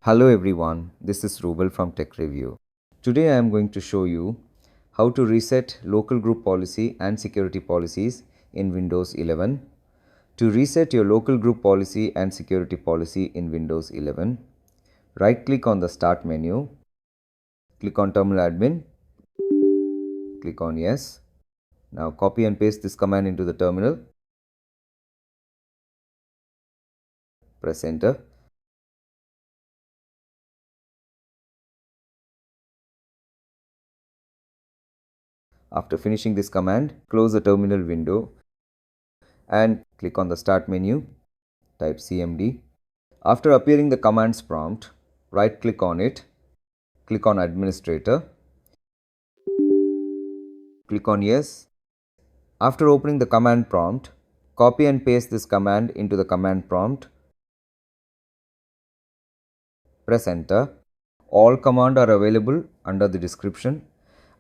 Hello everyone, this is Rubel from Tech Review. Today I am going to show you how to reset local group policy and security policies in Windows 11. To reset your local group policy and security policy in Windows 11, right click on the Start menu, click on Terminal Admin, click on Yes. Now copy and paste this command into the terminal, press Enter. After finishing this command, close the terminal window and click on the Start menu, type CMD. After appearing the commands prompt, right click on it, click on Administrator, click on Yes. After opening the command prompt, copy and paste this command into the command prompt, press Enter. All commands are available under the description.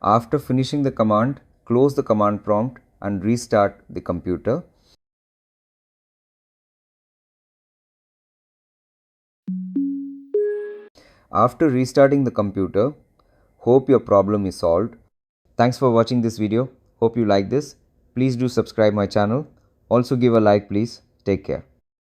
After finishing the command, close the command prompt and restart the computer. After restarting the computer, hope your problem is solved. Thanks for watching this video. Hope you like this. Please do subscribe my channel. Also give a like please. Take care.